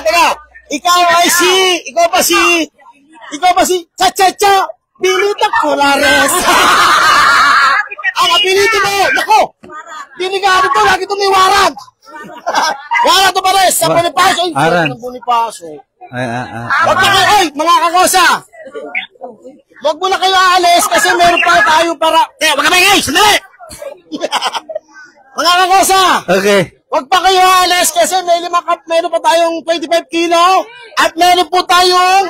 teka. Ikaw pa si Cha-Cha-Cha Pilita Colares. Ang apelyido mo, nako. Dinigado to, lagi to may warrant. Warrant to pares, sa Bonifacio. Aran. Bonifacio. Ay. Ay, mga kakosa. Huwag mo na kayo aalis kasi meron pa tayo para... Wag ka maingay, sandali! Mga kakosa. Okay. Huwag pa kayo aalis kasi meron pa tayong 25 kilo at meron po tayong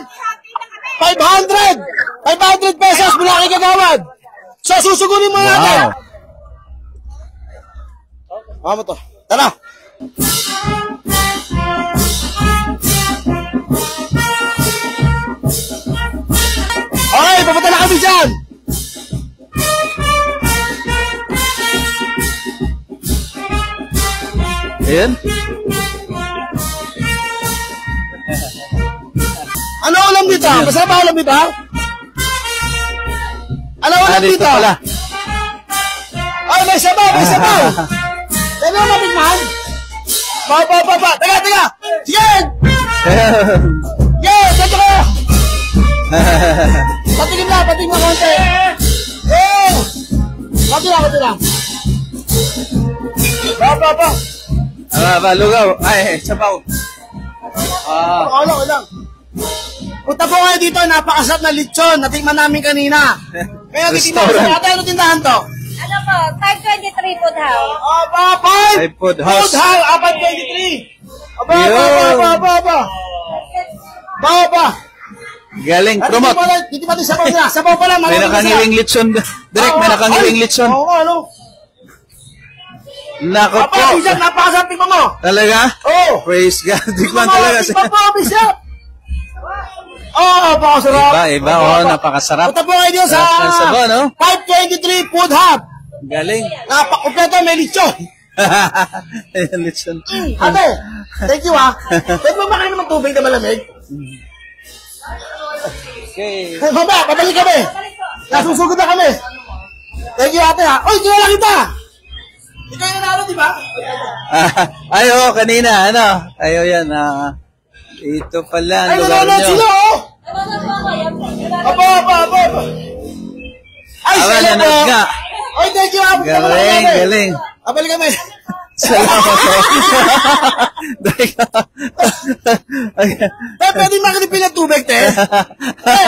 500 pesos mula kay Kagawad. So, susugurin mo natin. Wow. Mo to. Tara. Okay, papunta na kami dyan. Ayan. Ano ulam dito? Masarap ba ulam dito? Ano ulam dito? Pala. Ay, may sabaw, may sabaw. Ano ang mapigman? Ba. Teka. Sige! Yeah, dito ko! Patingin mo konti. Eh! Pati lang. Ba. Lugaw. Ay, sabaw. Okay lang. Punta po kayo dito, napakasarap na lechon. Natikman namin kanina. Kaya titindahan sa natin, ano tindahan to? Ano po, 523 Food House. Food House. 523. Aba. Galing, promote. Dito pa din sabaw na. Sabaw pa lang. May nakangiling lechon. Direct, may nakangiling lechon. Oo, ano? Nako po. Bisap, napakasarap, tingnan mo. Talaga? Oo. Praise God. Tikman talaga. Tingnan po, Bisap. Napakasarap. Iba, napakasarap. Punta po kayo dito sa sabaw, no? 523 Food Hub. Galing. Napakumpleto, may lechon. Lechon. Ate, thank you Pwede mo makain naman tubig na malamig? Okay. Mama, babalik kami. Nasusugod na kami. Thank you ate Uy, kilala kita. Ikaw yung nanalo, di ba? Kanina, ano? Yan, ito pala ang lugar nyo. Sila, Aba. Ay, sila po. Oy, thank you Galing. Babalik kami. Salamat po. Pwede makikipil ng tubig, te.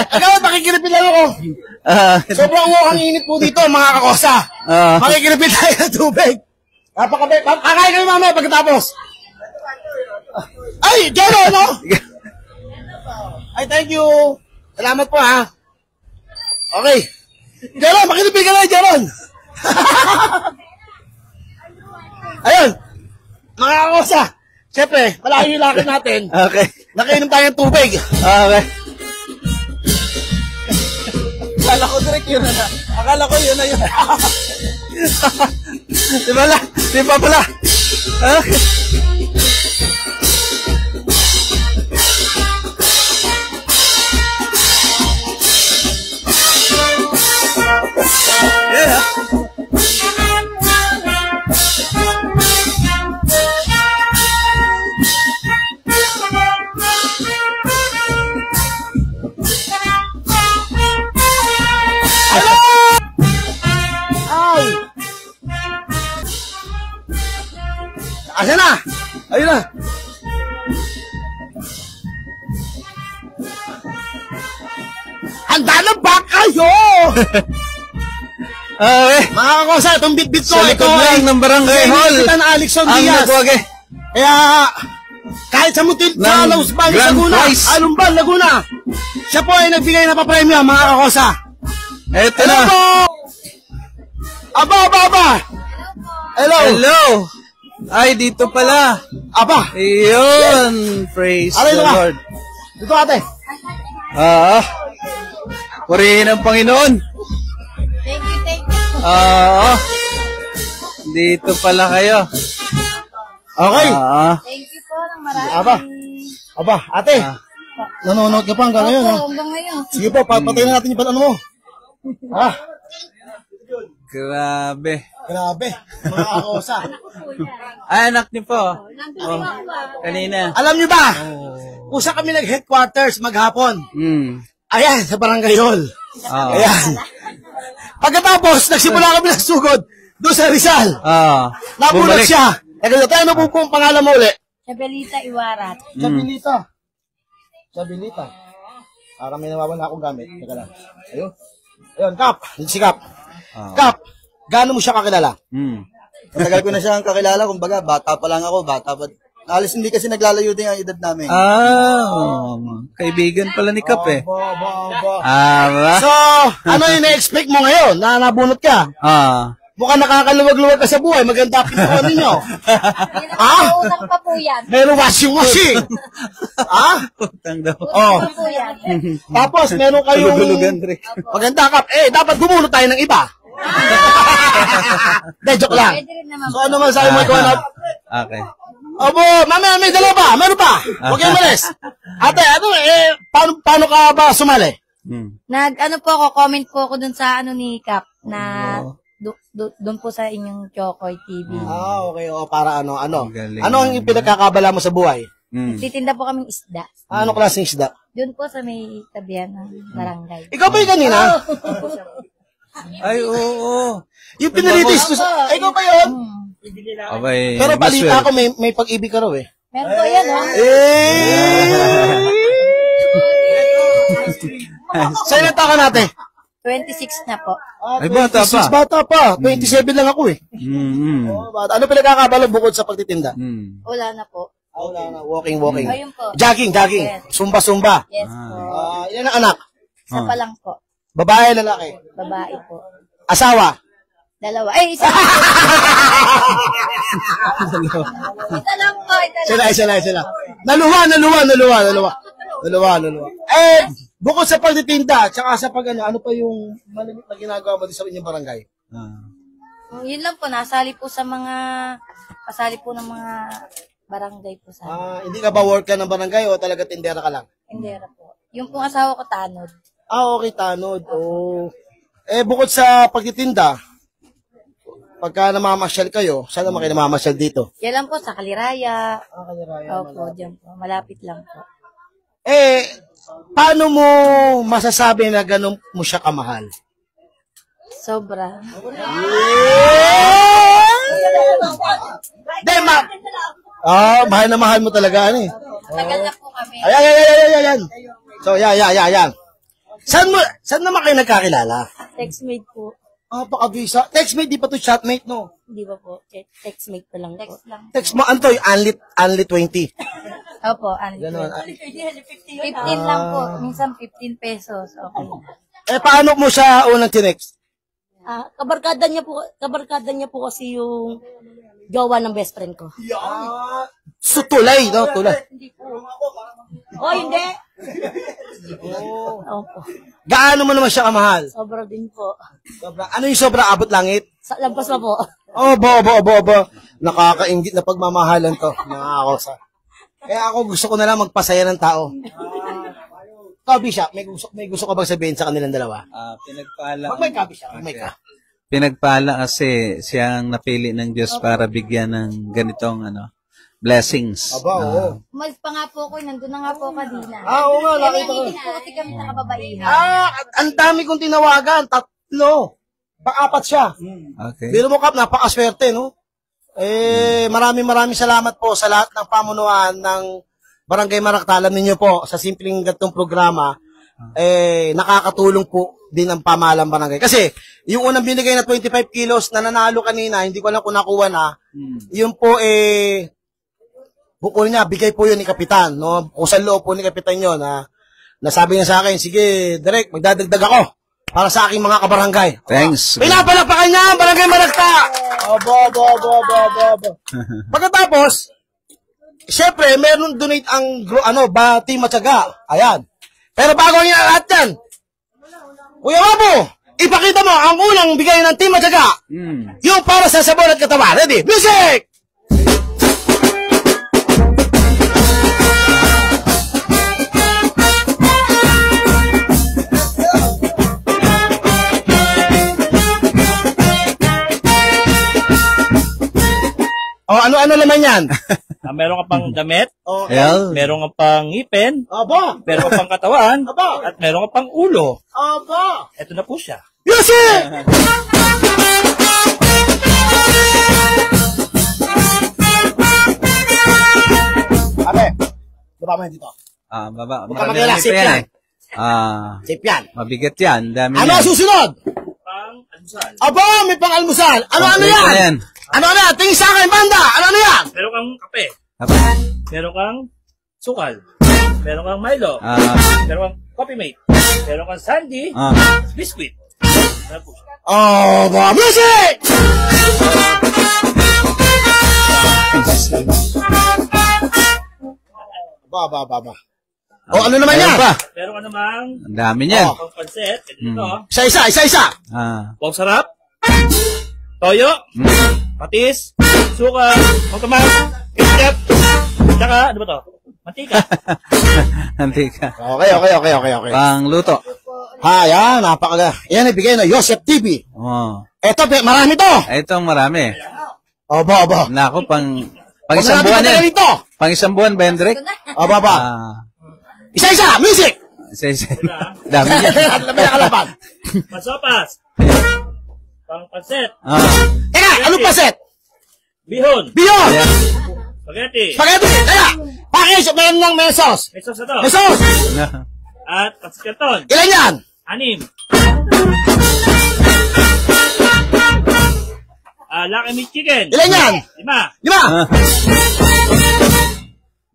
Agawad, makikipil lang ako. Sobrang ang init po dito, mga kakosa. Makikipil tayo ng tubig. Kakain kami mamaya pagkatapos. Ay, Jero, no? Ay, thank you. Salamat po, Okay. Jero, makikipil ka na, Jeron. Ayun, mga kakosa, siyempre, malayo yung lakad natin. Okay. Nakainom tayo ng tubig. Okay. Akala ko direct yun na. Akala ko yun na yun. Di ba pala? Okay. Yeah. Asan na? Ayun na. Handa na ba kayo? Okay. Mga kakosa, itong bit-bit ko. Sa likod lang ng barangay hall. Ito na Alexon Ang Diaz. nagwagi. Kaya, kahit sa Mutil, sa Lausban, Laguna, Alumban, Laguna, siya po ay nagbigay na papremyo, mga kakosa. Eto na. Hello po! Aba. Hello. Ay, dito pala. Aba. Ayun. Praise the Lord. Dito ate. Purihin ang Panginoon. Thank you. Dito pala kayo. Okay. Thank you po ng marami. Aba, ate. Nanonood ka pa hanggang ngayon, Hanggang ngayon. Sige po, patayin na natin yung ano mo. Grabe. Grabe, mga kakosa. Ay, anak niyo po. Kanina. Alam niyo ba, kung saan kami nag-headquarters maghapon? Ayan, sa Barangay Hall. Ayan. Pagkatapos, nagsimula kami ng sugod doon sa Rizal. Napulot siya. Tayo na po kung pangalan mo ulit. Chabelita Iwarat. Chabelita. Para may nawawala akong gamit. Teka lang. Ayun. Ayun, Kap. Si Kap. Kap, gaano mo siya kakilala? Matagal ko na siyang kakilala. Kumbaga, bata pa lang ako. Alis hindi kasi naglalayo din ang edad namin. Kaibigan pala ni Kap eh. So, ano yung na-expect mo ngayon na nabunot ka? Mukhang nakakaluwag-luwag ka sa buhay. Maganda ang pintuan ninyo. Utang pa po yan. Meron washing. Utang daw. Utang pa po yan. Tapos, meron kayong... Maganda, Kap. Dapat bumunot tayo ng iba. Joke lang. Pwede rin naman. So, ano man sa'yo mo ikaw na... Okay. Opo, mami, may dalawa pa. Meron pa. Huwag kayong malis. Ate, paano ka ba sumali? Po ako, comment po ako dun sa ni Kap na doon po sa inyong Chokoy TV. Okay. Para ano. Galing. Ano ang pinagkakabala mo sa buhay? Titinda po kaming isda. Ano klaseng isda? Doon po sa may tabihan ng barangay. Ikaw ba yung kanina? Ay, oo. Yung pinalitis ko sa... Ikaw ba yun? Okay. Pero balita ko may pag-ibig ka raw eh. Meron po yan, Sa'yo na taka natin. 26 na po. Ay, bata pa. Bata pa. 27 lang ako eh. Ano pinagkakabala bukod sa pagtitinda? Wala na po. Wala na. Walking. Ayun po. Jogging. Yes. Sumba. Yes po. Ilan ang anak? Isa pa lang po. Babae, lalaki? Babae po. Asawa? Dalawa. Isa. Isa lang po. Sila. Naluwa. Bukod sa pagtitinda, tsaka sa ano pa yung malimit na ginagawa mo din sa inyong barangay? Yun lang po, pasali po ng mga barangay po sa hindi ka ba work ka ng barangay o talaga tindera ka lang? Tindera po. Yung pong asawa ko, tanod. Okay, tanod. Bukod sa pagtitinda, pagka namamasyal kayo, saan naman kayo namamasyal dito? Yan lang po, sa Kaliraya. Kaliraya. Opo, dyan po. Malapit lang po. Paano mo masasabi na ganun mo siya kamahal? Sobra. Mahal na mahal mo talaga, ano eh. Tagal na po kami. Ayan. So, yan. Saan naman kayo nagkakilala? Textmate po. Pakabisa. Textmate, di pa to chatmate, no? Hindi ba po? Textmate pa lang po. Text mo, Antoy, only 20. Opo, Ganon. 15 lang po. Minsan 15 pesos. Okay. Paano mo siya unang tinext? Kabarkada niya po kasi yung jowa ng best friend ko. So, tulay, no? Tulay. Hindi. Opo. Gaano mo naman siya kamahal? Sobra din po. Sobra. Ano yung sobra abot langit? Sa lampas pa po. Bo. Nakakaingit na pagmamahalan to, mga kakosa. Kaya ako gusto ko na lang magpasaya ng tao. Ikaw, Bishop, may gusto ka bang sabihin sa kanilang dalawa? Pinagpala. Magmay ka, Bishop. Magmay ka. Pinagpala kasi siyang napili ng Diyos para bigyan ng ganitong blessings. Oo. Umalis pa nga po ako, nandun na nga po kanina. Oo nga, nakita ko. Hindi po kasi kami nakababaihan. Ang dami kong tinawagan. 3. Apat siya. Okay. Biro mo, Kap, napakaswerte, no? Maraming salamat po sa lahat ng pamunuan ng Barangay Maractalan ninyo po sa simpleng gatong programa. Nakakatulong po din ang pamahalang barangay. Kasi, yung unang binigay na 25 kilos na nanalo kanina, hindi ko alam kung nakuha na, yun po buko niya, bigay po yun ni Kapitan, no? Kung sa loob po ni Kapitan yun, nasabi niya sa akin, sige, Direk, magdadagdag ako para sa aking mga kabarangay. Thanks. Pinapalapakan niya ang Barangay Maracta! Abo. Pagkatapos, syempre, meron donate ang Team Matyaga. Ayan. Pero bago niya lahat yan, Kuya Wabo, ipakita mo ang unang bigay ng Team Matyaga. Yung para sa sabon at katawan. Ready? Music! Ano naman yan? Meron ka pang damit, Well, meron ka pang ngipin, Aba! meron ka pang katawan, Aba! at meron ka pang ulo. Aba! Ito na po siya. Music! Ate, baba mo yan dito. baba. Huwag ka Marami mag-alala, pa safe yan. yan. eh. Safe yan. Mabigat yan. Dami Ano yan. ang susunod? Pang almusal. Aba, may pang-almusal. Ano Complete yan? na yan. Ano yan? Tingin sa akin, banda. Ano yan? Meron kang kape, Aba. meron kang sukal, meron kang Milo, meron kang Coffee Mate, meron kang Sandy, biscuit. Ano po siya? Oh, ba, music! Ba. Oh, ano naman Ayun yan? pa. Meron ka namang Ang dami niyan. pang pansit. Ito, Isa. pang sarap, toyo, patis, suka, tomat, ketchup, tsaka, ano ba to? Mantika. Hindi ka. Okay. Pang luto. Ha, yan, napakaga. Yan, ibigay na Yosef TV. Oh. Eto, marami to. Itong marami. Aba. Nako, pang Huwag isang natin buwan patagalin yan. dito. Pang isang buwan ba, Hendrik? Aba. Isa, music! Isa. Dami yan. Labi na kalaban. Pasopas, pang pansit, Teka, ano pa set? bihon, Beyond! Ayan. spaghetti, Spaghetti! Teka! Package, meron ng may sauce. may sauce na to, May sauce! at pansit canton, Ilan yan? 6. Lucky meat chicken, Ilan yan? 5. 5!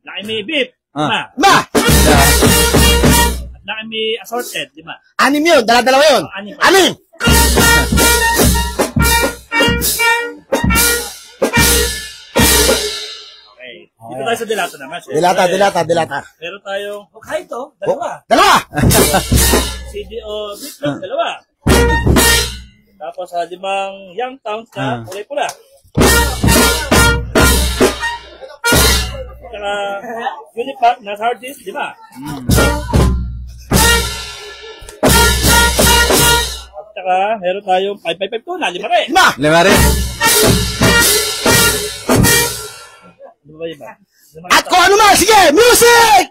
Lucky meat beef, 5. Ma! At Lucky meat assorted, 5. 6 yun, dala-dalawa yun. Anim. 6! Okay. Dito tayo sa dilata naman. Dilata. Meron tayong, okay ito, dalawa. Dalawa! CDO Beef, dalawa. Tapos 5 Young Towns na kulay pula. Saka Unipack na hard disk, 5. At saka meron tayong 555 tuna, 5 rin. 5! Lima rin. Ano ba yun ba? At kung ano man, sige, music!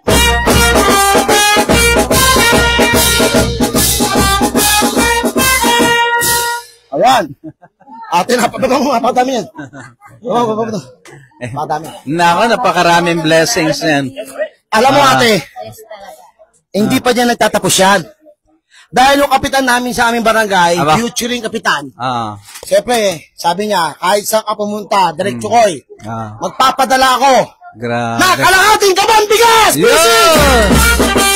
Ayan. Ate, napababa mo nga, patami yan. Oo, papababa. Patami. Nako, napakaraming blessings yan. Alam mo ate, hindi pa niya nagtatapos yan. Dahil yung kapitan namin sa aming barangay, Aba. futuring kapitan, Ah. siyempre, sabi niya, kahit saan ka pumunta, Direk Chukoy, magpapadala ako. Grabe. Na kalahating kaban bigas! Yun!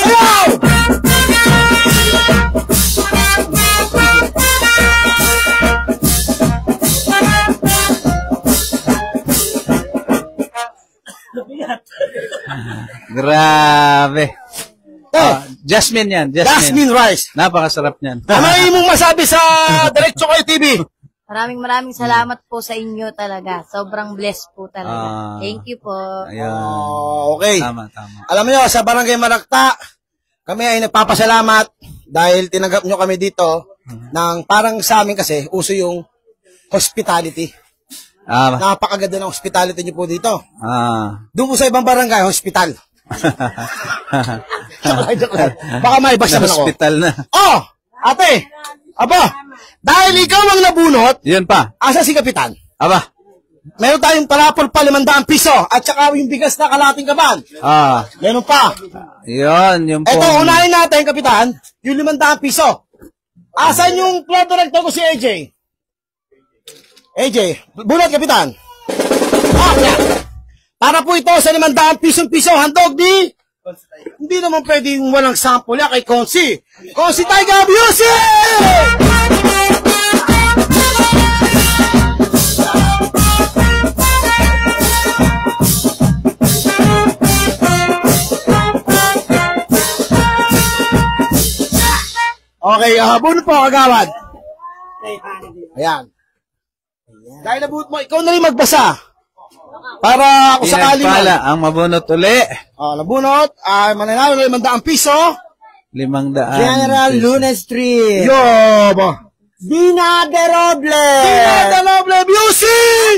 Ayaw! Grabe. Jasmine yan. Jasmine rice. Napakasarap niyan. Ano yung masabi sa Direk Chukoy TV? Maraming salamat po sa inyo talaga. Sobrang blessed po talaga. Thank you po. Ayan. Okay. Tama. Alam niyo, sa Barangay Marakta, kami ay nagpapasalamat dahil tinanggap nyo kami dito ng parang sa amin kasi, uso yung hospitality. Napakaganda ng hospitality nyo po dito. Doon po sa ibang barangay, hospital. Joke lang. Baka may basta naman ako. Hospital na. Oh! Ate! Aba! Dahil ikaw ang nabunot, Yun pa. asa si Kapitan? Aba. Meron tayong palapol pa 500 piso at saka yung bigas na kalating kaban. Meron pa. Yun, yung po. Eto, unahin natin, Kapitan, yung 500 piso. Asan yung club director ko si AJ? AJ, bunot, Kapitan. Yan. Para po ito sa 500 piso handog di. Hindi naman pwedeng walang sample yan kay Konsi. Konsi Tiger Music! Okay, bunot po, kagawad. Ayan. Dahil nabunot mo, ikaw na rin magbasa. Para kung sakali Pinagpala ang mabunot uli. Nabunot, mananalo na 500 piso. 500. General Luna Street. Yo, ba? Dina de Roble. Dina de Roble Music!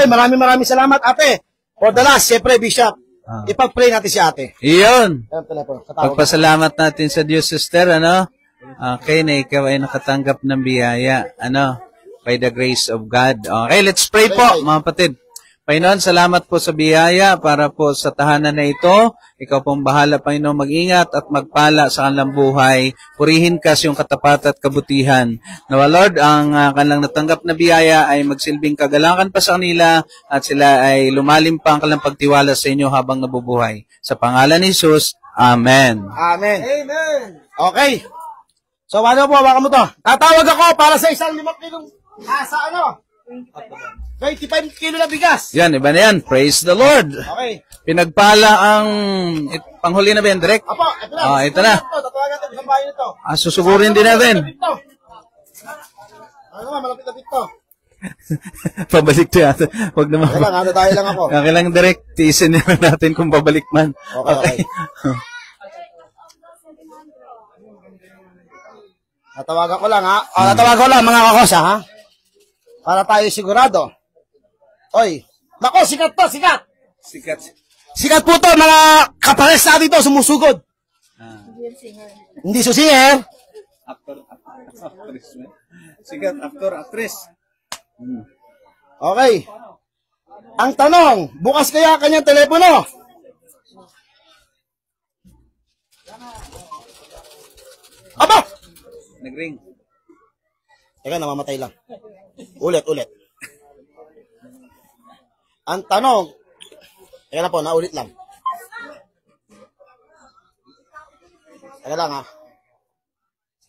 Okay, maraming salamat, ate. For the last, siyempre, Bishop, ipag-pray natin si ate. Iyon. Ayan, telepono. Sa tawag. Pagpasalamat natin sa Diyos, sister, ano? Okay, na ikaw ay nakatanggap ng biyaya, ano? By the grace of God. Okay, let's pray po, mga kapatid. Panginoon, salamat po sa biyaya para po sa tahanan na ito. Ikaw pong bahala, Panginoon, mag-ingat at magpala sa kanilang buhay. Purihin ka sa iyong katapat at kabutihan. Nawa, Lord, ang kanilang natanggap na biyaya ay magsilbing kagalangan pa sa kanila at sila ay lumalim pa ang kanilang pagtiwala sa inyo habang nabubuhay. Sa pangalan ni Jesus, Amen. Amen. Amen. Okay. So, ano po, baka mo to? Tatawag ako para sa isang 5 kilong, sa ano? 25 kilo na bigas. Yan, iba na yan. Praise the Lord. Okay. Pinagpala ang panghuli na ba yan, direct? Apo, ito na. Ito na. Tatawagan natin, isang bahay nito. Susugurin din natin. Ano naman, malapit-lapit to. Pabalik to yata. Huwag naman. Kailang, ano tayo lang ako. Kailang direct, tiisin nila natin kung pabalik man. Okay. Tatawagan ko lang, ha? Tatawagan ko lang, mga kakosa, ha? Para tayo sigurado. Oy. Nako, sikat to, sikat. Sikat po to, mga kapares natin to, sumusugod. Hindi susinger. Sikat, actor, actress. Okay. Ang tanong, bukas kaya kanyang telepono? Aba! Nag-ring. Teka, namamatay lang. Ulit. Ang tanong, teka na po, naulit lang. Teka lang, ha.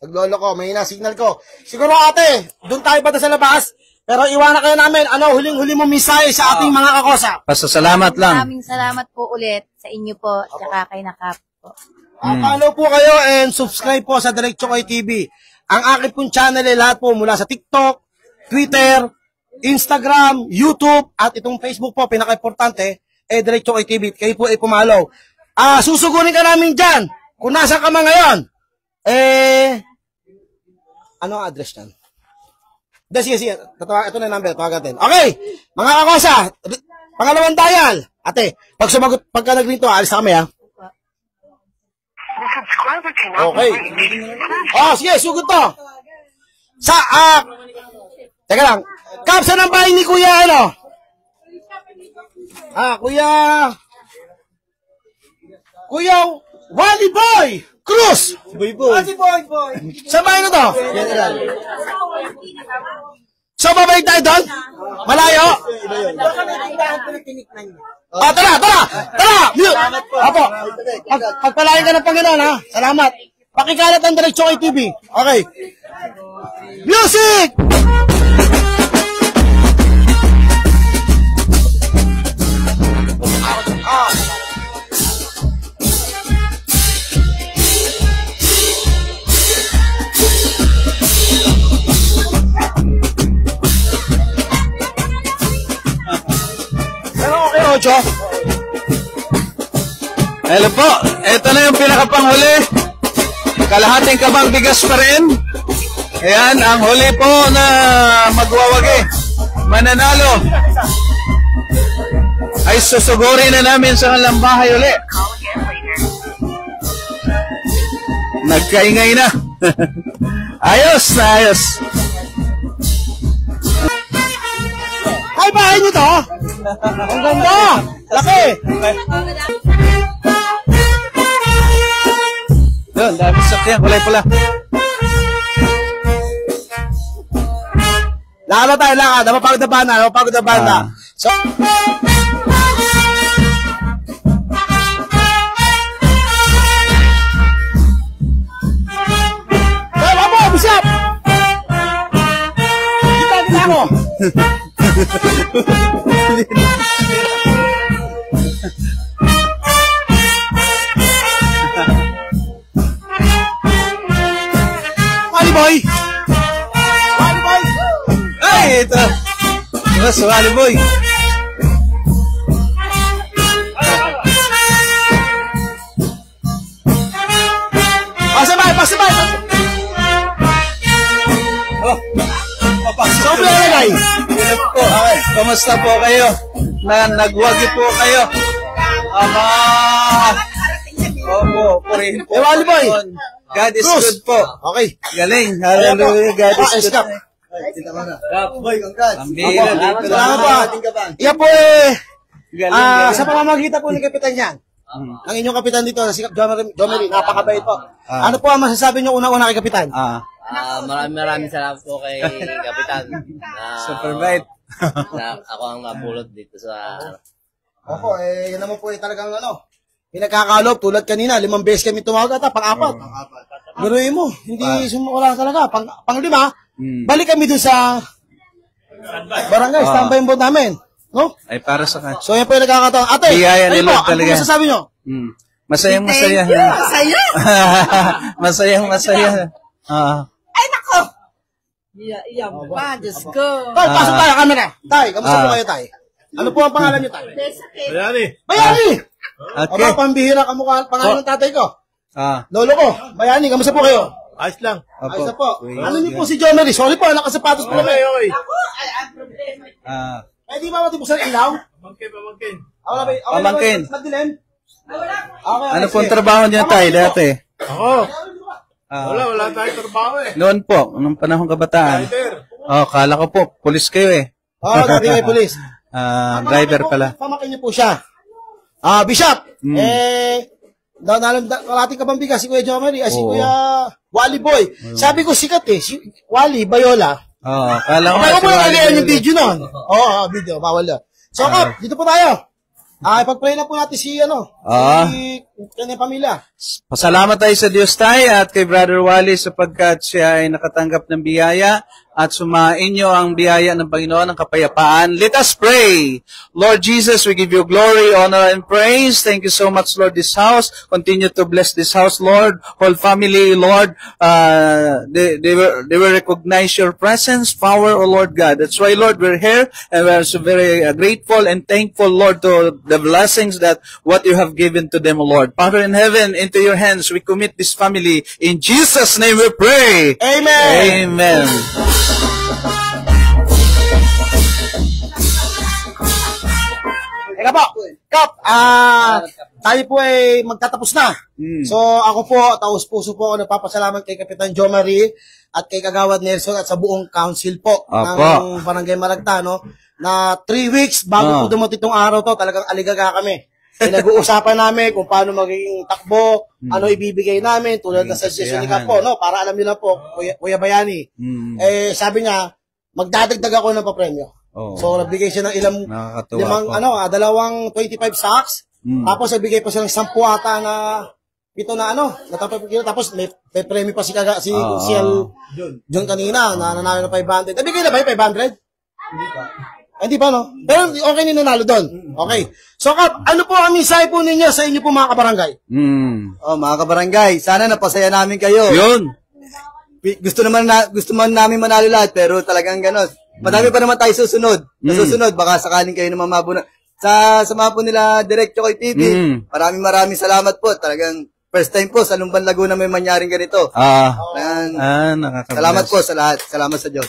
Naglolo ko, may signal ko. Siguro, ate, doon tayo pa sa labas, pero iwanan kayo namin, ano, huling-huli mo mensahe sa ating mga kakosa. Pasasalamat lang. Maraming salamat po ulit sa inyo po, tsaka kay Nakap po. Follow po kayo and subscribe po sa Diretso Koy TV. Ang akin pong channel ay lahat po mula sa TikTok, Twitter, Instagram, YouTube, at itong Facebook po, pinaka-importante, Diretso Koy TV. Kayo po ay pumalaw. Susugunin ka namin dyan. Kung nasa ka man ngayon, ano ang address yan? Sige. Ito na yung number, tawagan natin. Okay, mga kakosa, pangalawang dial. Ate, pagka nag-ring to, alis na kami, ha? Okay. Sige, sugod to. Teka lang. Kap, saan ang bahay ni Kuya, ano? Kuya Wally Boy Cruz. Si Boy. Saan bahay na to? So, babalik tayo doon? Malayo? Tara! Apo, pagpalain ka ng Panginoon, ha? Salamat. Pakikalat ang Diretso Koy TV. Okay. Music! Ocho. Hello po, ito na yung pinakapanghuli. Kalahating kabang bigas pa rin. Ayan, ang huli po na magwawagi. Mananalo. Ay susugurin na namin sa kanilang bahay uli. Nagkaingay na. Ayos. Ay, bahay niyo to? Ang ganda! Laki! Doon, dami sakyan, kulay pula. Lakad tayo. Napapagod na banda. So, wala mo, Bishop! Kita mo! Wally Boy! Ay, ito. Mas, Wally Boy. Pasabay! Sobrang lagay! Okay. Kamusta po kayo? Nagwagi po kayo. Opo, purihin po. Wally boy. God is Bruce. good po. Okay. Galing. Hallelujah. God is good. Kap. Boy, congrats. Ang bihira. Salamat po. Ating kaban. Yan po sa pamamagitan po ni Kapitan yan. Ang inyong kapitan dito, si Jomery, napakabait po. Ano po ang masasabi niyo una-una kay Kapitan? Maraming salamat po kay Kapitan na, Super bait. na ako ang napulot dito sa Opo, yan naman po talagang pinagkakalop, tulad kanina, 5 beses kami tumawag ata, pang-4. Biruin mo, hindi sumukula talaga. Pang-5, balik kami dun sa barangay, standby yung boat namin. No? Ay, para sa kanya. So, yan po yung nagkakataon. Ate, Biyaya ni ano po, Lord ano talaga. po masasabi nyo? Masayang masaya. Masayang masaya. Ay, nako! Iyan pa, Diyos ko. Tay, pasok tayo, camera. Tay, kamusta po kayo, Tay? Ano po ang pangalan nyo, Tay? Bayani! Okay. Aba, pambihira kamukha pangalan ng tatay ko. Lolo ko, Bayani, kamusta po kayo? Ayos lang. Ayos na po. Ano niyo po si Jomery? Sorry po, nakasapatos po kami. Pwede ba matibuksan ang ilaw? Pamangkin. Pamangkin. Madilim? Ano pong trabaho niya tayo dati? Ako. Wala tayong trabaho eh. Noon po, nung panahong kabataan. Kala ko po, pulis kayo eh. Dati may pulis. Driver pala. Pamakin niyo po siya. Bishop, kalating kabambiga si Kuya Jomery, si Kuya Wally Boy. Sabi ko sikat si Wally Bayola. Kala ko Kaya mo lang kalian yung video nun. Video, bawal yun. So, Kap, dito po tayo. Ipag-pray na po natin si kanyang pamilya. Pasalamat tayo sa Diyos tayo at kay Brother Wally sapagkat siya ay nakatanggap ng biyaya at sumain niyo ang biyaya ng Panginoon ng kapayapaan. Let us pray. Lord Jesus, we give you glory, honor, and praise. Thank you so much, Lord, this house. Continue to bless this house, Lord. Whole family, Lord, they will recognize your presence, power, O Lord God. That's why, Lord, we're here and we're so very grateful and thankful, Lord, to the blessings that what you have given to them, O Lord. Father in heaven, into your hands, we commit this family. In Jesus' name we pray. Amen. Amen. Eka po, Kap, tayo po ay magtatapos na. So, ako po, taos puso po ako nagpapasalamat kay Kapitan Jomery at kay Kagawad Nelson at sa buong council po ng Barangay Malagta, na 3 weeks bago po dumating itong araw to, talagang aligaga kami. Nag-uusapan namin kung paano magiging takbo, ano ibibigay namin, tulad ng suggestion ni Kap po, para alam niyo na po, Kuya Bayani. Sabi niya, magdadagdag ako ng papremyo. So, nagbigay siya ng dalawang 25 sacks. Tapos, nagbigay pa siya ng 10 ata na ito na tapos may premyo pa si John kanina, na nanalo ng 500. Nabigay na ba yung 500? Hindi pa, no? Pero okay na nanalo doon. Okay. So, Kap, ano po ang mensahe po ninyo sa inyo po mga kabarangay? Mga kabarangay, sana napasaya namin kayo. Yun. Gusto man namin manalo lahat, pero talagang gano'n. Madami pa naman tayo susunod. Susunod, baka sakaling kayo naman mabuna. Sa mga po nila Direct Chokoy TV, maraming salamat po. Talagang first time po sa Lumban, Laguna may mangyaring ganito. Nakaka-bless. Salamat po sa lahat. Salamat sa Diyos.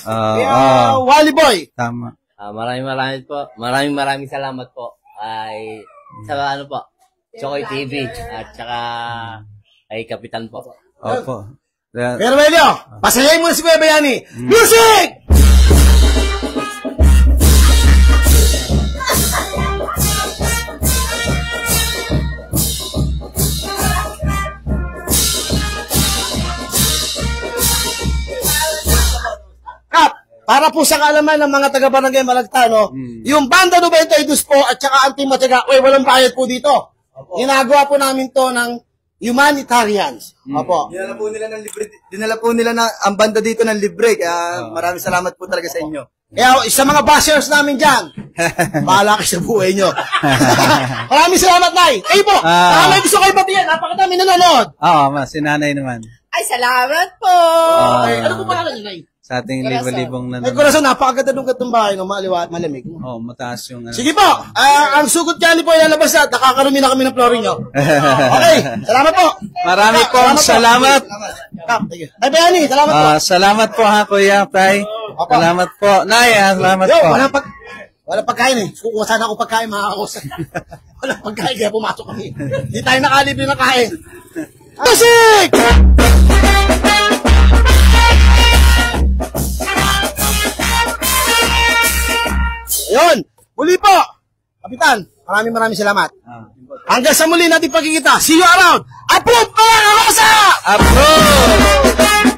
Wally Boy. Tama. maraming salamat po ay sa Chokoy TV at saka ay Kapitan po. Opo. Pero Melio, pasayain mo na si Kuya Bayani. Music! Para po sa kaalaman ng mga taga-Barangay Malagta, yung Banda 92 po at saka Anting Matyaga, walang bayad po dito. Ginagawa po namin to ng humanitarians. Opo. Dinala po nila ang banda dito ng libre, kaya maraming salamat po talaga sa inyo. Kaya sa mga bashers namin dyan, bahala kayo sa buhay nyo. Maraming salamat, Nay. Kayo po, may gusto kayo batiyan. Napakadami nanonood. Si nanay naman. Ay, salamat po. Ano po pangalan niyo, Nay? Sa ating libo-libong Ay, nanonood. Corazon, napakaganda nung gatong bahay, malamig. Mataas yung Sige po, ang sugot niya po ilalabas na, nakakarumi na kami ng flooring nyo. Okay, salamat po. Marami pong salamat. Ay, Bayani, salamat po. Salamat po ha, Kuya Tay. Salamat po. Nay, salamat po. Walang pagkain eh. Kukuha sana ako pagkain, mga kakosa. Walang pagkain, kaya pumasok kami. Hindi tayo nakalibre ng kain. Music! Ayun, muli po. Kapitan, maraming salamat. Hanggang sa muli natin pagkikita. See you around. Approve, mga kakosa! Approve!